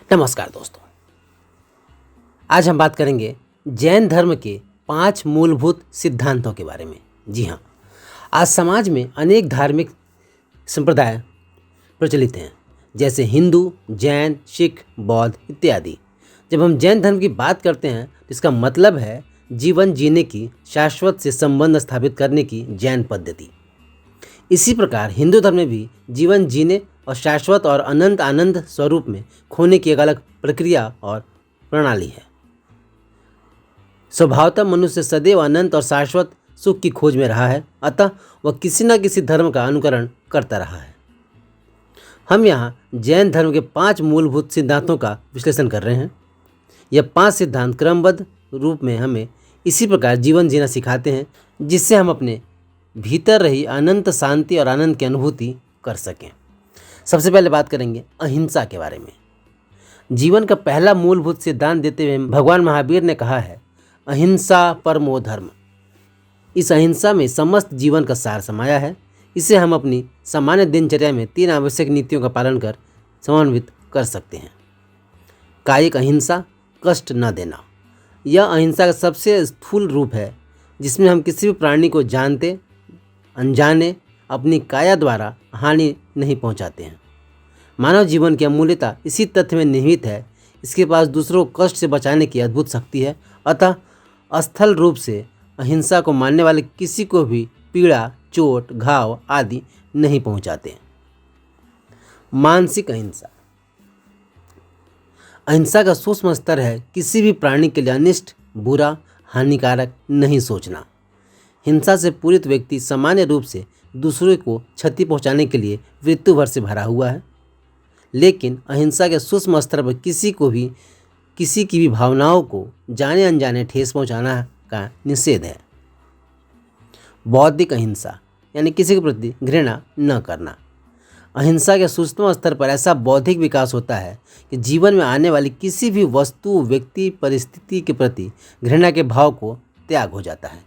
नमस्कार दोस्तों, आज हम बात करेंगे जैन धर्म के 5 मूलभूत सिद्धांतों के बारे में। जी हाँ, आज समाज में अनेक धार्मिक संप्रदाय प्रचलित हैं, जैसे हिंदू, जैन, सिख, बौद्ध इत्यादि। जब हम जैन धर्म की बात करते हैं तो इसका मतलब है जीवन जीने की शाश्वत से संबंध स्थापित करने की जैन पद्धति। इसी प्रकार हिंदू धर्म में भी जीवन जीने और शाश्वत और अनंत आनंद स्वरूप में खोने की एक अलग प्रक्रिया और प्रणाली है। स्वभावतः मनुष्य सदैव अनंत और शाश्वत सुख की खोज में रहा है, अतः वह किसी न किसी धर्म का अनुकरण करता रहा है। हम यहाँ जैन धर्म के 5 मूलभूत सिद्धांतों का विश्लेषण कर रहे हैं। यह 5 सिद्धांत क्रमबद्ध रूप में हमें इसी प्रकार जीवन जीना सिखाते हैं, जिससे हम अपने भीतर रही अनंत शांति और आनंद की अनुभूति कर सकें। सबसे पहले बात करेंगे अहिंसा के बारे में। जीवन का पहला मूलभूत सिद्धांत देते हुए भगवान महावीर ने कहा है, अहिंसा परमो धर्म। इस अहिंसा में समस्त जीवन का सार समाया है। इसे हम अपनी सामान्य दिनचर्या में 3 आवश्यक नीतियों का पालन कर समन्वित कर सकते हैं। कायिक अहिंसा, कष्ट न देना। यह अहिंसा का सबसे स्थूल रूप है, जिसमें हम किसी भी प्राणी को जानते अनजाने अपनी काया द्वारा हानि नहीं पहुंचाते हैं। मानव जीवन की अमूल्यता इसी तथ्य में निहित है, इसके पास दूसरों को कष्ट से बचाने की अद्भुत शक्ति है। अतः स्थल रूप से अहिंसा को मानने वाले किसी को भी पीड़ा, चोट, घाव आदि नहीं पहुंचाते। मानसिक अहिंसा। अहिंसा का सूक्ष्म स्तर है किसी भी प्राणी के लिए अनिष्ट, बुरा, हानिकारक नहीं सोचना। हिंसा से पूरित व्यक्ति सामान्य रूप से दूसरों को क्षति पहुंचाने के लिए मृत्यु भर से भरा हुआ है, लेकिन अहिंसा के सूक्ष्म स्तर पर किसी की भी भावनाओं को जाने अनजाने ठेस पहुंचाना का निषेध है। बौद्धिक अहिंसा यानी किसी के प्रति घृणा न करना। अहिंसा के सूक्ष्म स्तर पर ऐसा बौद्धिक विकास होता है कि जीवन में आने वाली किसी भी वस्तु, व्यक्ति, परिस्थिति के प्रति घृणा के भाव को त्याग हो जाता है।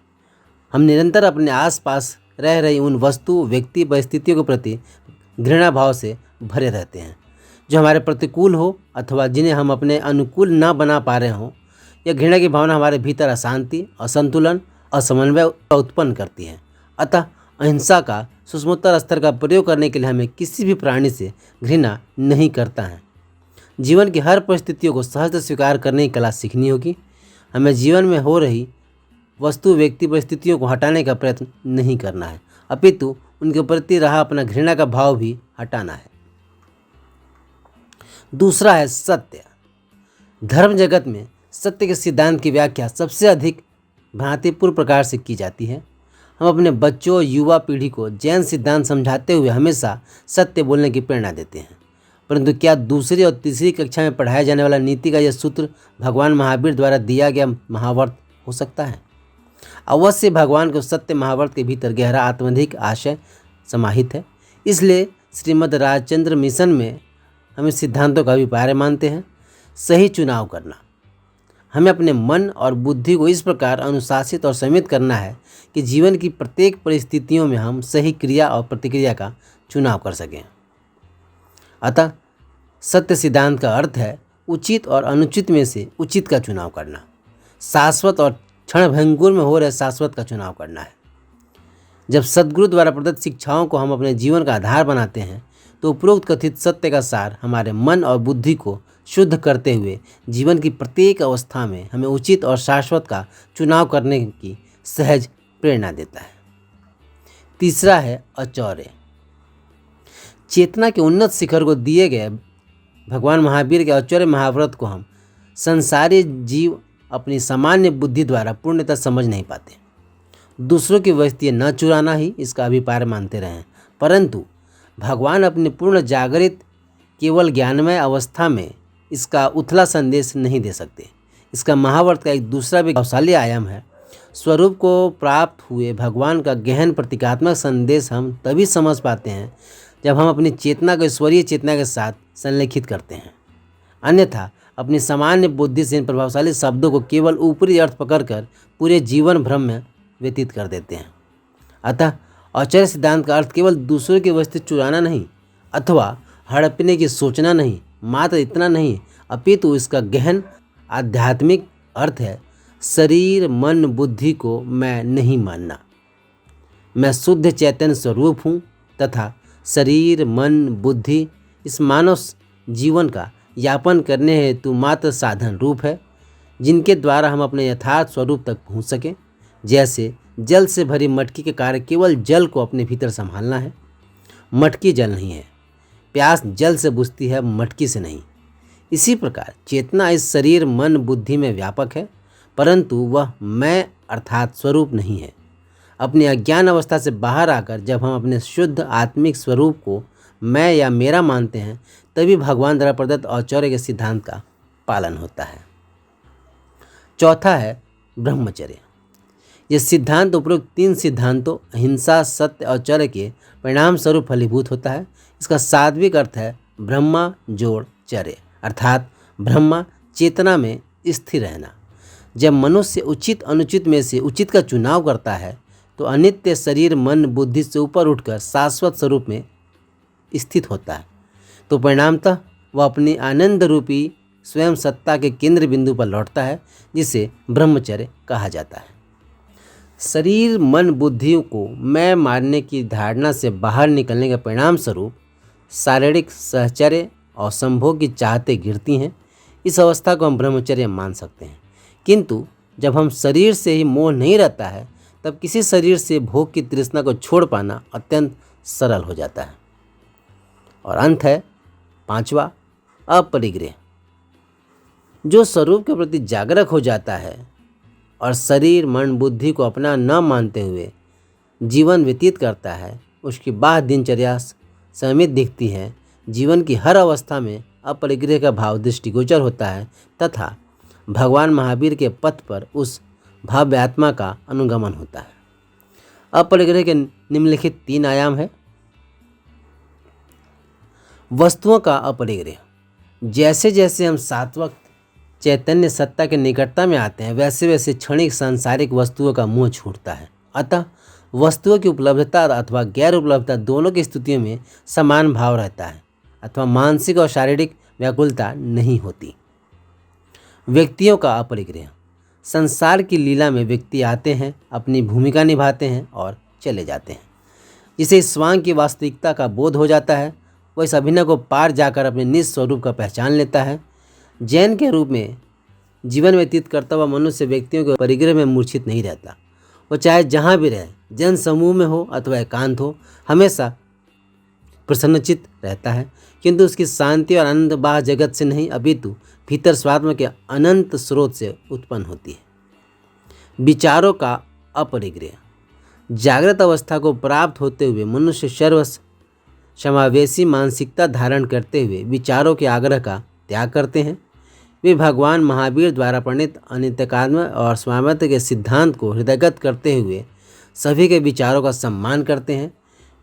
हम निरंतर अपने आसपास रह रही उन वस्तु, व्यक्ति, परिस्थितियों के प्रति घृणा भाव से भरे रहते हैं, जो हमारे प्रतिकूल हो अथवा जिन्हें हम अपने अनुकूल न बना पा रहे हों। यह घृणा की भावना हमारे भीतर अशांति, असंतुलन, असमन्वय उत्पन्न करती है। अतः अहिंसा का सूक्ष्मोत्तर स्तर का प्रयोग करने के लिए हमें किसी भी प्राणी से घृणा नहीं करता है। जीवन की हर परिस्थितियों को सहज स्वीकार करने की कला सीखनी होगी। हमें जीवन में हो रही वस्तु, व्यक्ति, परिस्थितियों को हटाने का प्रयत्न नहीं करना है, अपितु उनके प्रति रहा अपना घृणा का भाव भी हटाना है। दूसरा है सत्य। धर्म जगत में सत्य के सिद्धांत की व्याख्या सबसे अधिक भ्रांतिपूर्ण प्रकार से की जाती है। हम अपने बच्चों, युवा पीढ़ी को जैन सिद्धांत समझाते हुए हमेशा सत्य बोलने की प्रेरणा देते हैं, परंतु क्या दूसरी और तीसरी कक्षा में पढ़ाया जाने वाला नीति का यह सूत्र भगवान महावीर द्वारा दिया गया महावर्त हो सकता है? अवश्य भगवान को सत्य महावर्त के भीतर गहरा आत्मधिक आशय समाहित है। इसलिए श्रीमद् राजचंद्र मिशन में हम इस सिद्धांतों का अभिप्राय मानते हैं। सही चुनाव करना। हमें अपने मन और बुद्धि को इस प्रकार अनुशासित और संयमित करना है कि जीवन की प्रत्येक परिस्थितियों में हम सही क्रिया और प्रतिक्रिया का चुनाव कर सकें। अतः सत्य सिद्धांत का अर्थ है उचित और अनुचित में से उचित का चुनाव करना। शाश्वत और क्षणभंगुर में हो रहे शाश्वत का चुनाव करना है। जब सद्गुरु द्वारा प्रदत्त शिक्षाओं को हम अपने जीवन का आधार बनाते हैं, तो उपरोक्त कथित सत्य का सार हमारे मन और बुद्धि को शुद्ध करते हुए जीवन की प्रत्येक अवस्था में हमें उचित और शाश्वत का चुनाव करने की सहज प्रेरणा देता है। तीसरा है औचौर्य। चेतना के उन्नत शिखर को दिए गए भगवान महावीर के औचौर्य महाव्रत को हम संसारी जीव अपनी सामान्य बुद्धि द्वारा पूर्णतः समझ नहीं पाते। दूसरों की वस्तुएं न चुराना ही इसका अभिप्राय मानते रहे, परंतु भगवान अपने पूर्ण जागृत केवल ज्ञानमय अवस्था में इसका उथला संदेश नहीं दे सकते। इसका महावर्त का एक दूसरा भी गौशाली आयाम है। स्वरूप को प्राप्त हुए भगवान का गहन प्रतीकात्मक संदेश हम तभी समझ पाते हैं जब हम अपनी चेतना को ईश्वरीय चेतना के साथ संलेखित करते हैं। अन्यथा अपनी सामान्य बुद्धि से इन प्रभावशाली शब्दों को केवल ऊपरी अर्थ पकड़कर पूरे जीवन भ्रम में व्यतीत कर देते हैं। अतः औचर्य सिद्धांत का अर्थ केवल दूसरों की वस्तु चुराना नहीं अथवा हड़पने की सोचना नहीं, मात्र इतना नहीं अपितु इसका गहन आध्यात्मिक अर्थ है शरीर मन बुद्धि को मैं नहीं मानना। मैं शुद्ध चैतन्य स्वरूप हूँ तथा शरीर मन बुद्धि इस मानव जीवन का यापन करने हेतु मात्र साधन रूप है, जिनके द्वारा हम अपने यथार्थ स्वरूप तक पहुँच सकें। जैसे जल से भरी मटकी के कार्य केवल जल को अपने भीतर संभालना है, मटकी जल नहीं है। प्यास जल से बुझती है, मटकी से नहीं। इसी प्रकार चेतना इस शरीर मन बुद्धि में व्यापक है, परंतु वह मैं अर्थात स्वरूप नहीं है। अपनी अज्ञान अवस्था से बाहर आकर जब हम अपने शुद्ध आत्मिक स्वरूप को मैं या मेरा मानते हैं, तभी भगवान द्वारा प्रदत्त औचौर्य के सिद्धांत का पालन होता है। चौथा है ब्रह्मचर्य। यह सिद्धांत उपरोक्त 3 सिद्धांतों अहिंसा सत्य और औचर्य के परिणाम स्वरूप फलीभूत होता है। इसका सात्विक अर्थ है ब्रह्मा जोड़ चर्य, अर्थात ब्रह्मा चेतना में स्थिर रहना। जब मनुष्य उचित अनुचित में से उचित का चुनाव करता है तो अनित्य शरीर मन बुद्धि से ऊपर उठकर शाश्वत स्वरूप में स्थित होता है, तो परिणामतः वह अपनी आनंद रूपी स्वयं सत्ता के केंद्र बिंदु पर लौटता है, जिसे ब्रह्मचर्य कहा जाता है। शरीर मन बुद्धि को मैं मारने की धारणा से बाहर निकलने के परिणाम स्वरूप शारीरिक सहचर्य और संभोग की चाहते गिरती हैं। इस अवस्था को हम ब्रह्मचर्य मान सकते हैं। किंतु जब हम शरीर से ही मोह नहीं रहता है, तब किसी शरीर से भोग की तृष्णा को छोड़ पाना अत्यंत सरल हो जाता है। और अंत है 5वां अपरिग्रह। जो स्वरूप के प्रति जागरूक हो जाता है और शरीर मन बुद्धि को अपना न मानते हुए जीवन व्यतीत करता है, उसकी बाह्य दिनचर्या संयमित दिखती है। जीवन की हर अवस्था में अपरिग्रह का भाव दृष्टिगोचर होता है तथा भगवान महावीर के पथ पर उस भव्य आत्मा का अनुगमन होता है। अपरिग्रह के निम्नलिखित 3 आयाम है। वस्तुओं का अपरिग्रह। जैसे जैसे हम सात्विक चैतन्य सत्ता के निकटता में आते हैं, वैसे वैसे क्षणिक सांसारिक वस्तुओं का मोह छूटता है। अतः वस्तुओं की उपलब्धता अथवा गैर उपलब्धता दोनों की स्थितियों में समान भाव रहता है अथवा मानसिक और शारीरिक व्याकुलता नहीं होती। व्यक्तियों का अपरिग्रह। संसार की लीला में व्यक्ति आते हैं, अपनी भूमिका निभाते हैं और चले जाते हैं। जिसे इस स्वांग की वास्तविकता का बोध हो जाता है, वह इस अभिनय को पार जाकर अपने निज स्वरूप का पहचान लेता है। जैन के रूप में जीवन व्यतीत करता हुआ मनुष्य व्यक्तियों के परिग्रह में मूर्छित नहीं रहता। वह चाहे जहाँ भी रहे, जन समूह में हो अथवा एकांत हो, हमेशा प्रसन्नचित रहता है। किंतु उसकी शांति और आनंद बाह्य जगत से नहीं, अपितु भीतर स्वात्म के अनंत स्रोत से उत्पन्न होती है। विचारों का अपरिग्रह। जागृत अवस्था को प्राप्त होते हुए मनुष्य सर्व समावेशी मानसिकता धारण करते हुए विचारों के आग्रह का त्याग करते हैं। वे भगवान महावीर द्वारा प्रणीत अनित्यकात्म और स्वामित्व के सिद्धांत को हृदयगत करते हुए सभी के विचारों का सम्मान करते हैं।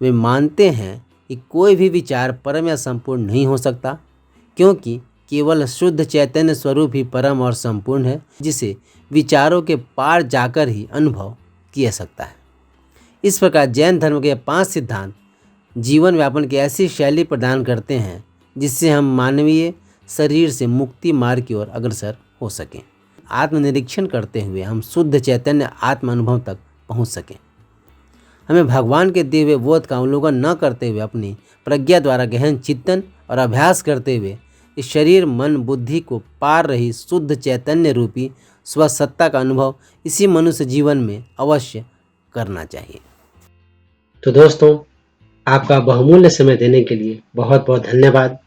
वे मानते हैं कि कोई भी विचार परम या संपूर्ण नहीं हो सकता, क्योंकि केवल शुद्ध चैतन्य स्वरूप ही परम और संपूर्ण है, जिसे विचारों के पार जाकर ही अनुभव किया सकता है। इस प्रकार जैन धर्म के 5 सिद्धांत जीवन व्यापन की ऐसी शैली प्रदान करते हैं जिससे हम मानवीय शरीर से मुक्ति मार्ग की ओर अग्रसर हो सकें। आत्मनिरीक्षण करते हुए हम शुद्ध चैतन्य आत्म अनुभव तक पहुंच सकें। हमें भगवान के दिए हुए बोध का अवलोकन न करते हुए अपनी प्रज्ञा द्वारा गहन चिंतन और अभ्यास करते हुए इस शरीर मन बुद्धि को पार रही शुद्ध चैतन्य रूपी स्वसत्ता का अनुभव इसी मनुष्य जीवन में अवश्य करना चाहिए। तो दोस्तों, आपका बहुमूल्य समय देने के लिए बहुत बहुत धन्यवाद।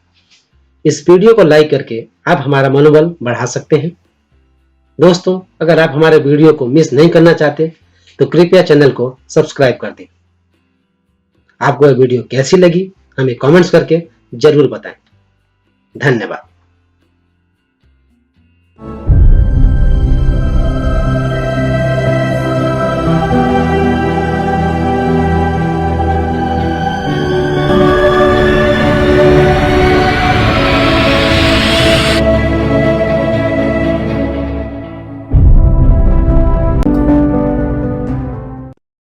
इस वीडियो को लाइक करके आप हमारा मनोबल बढ़ा सकते हैं। दोस्तों, अगर आप हमारे वीडियो को मिस नहीं करना चाहते तो कृपया चैनल को सब्सक्राइब कर दें। आपको यह वीडियो कैसी लगी हमें कमेंट्स करके जरूर बताएं। धन्यवाद।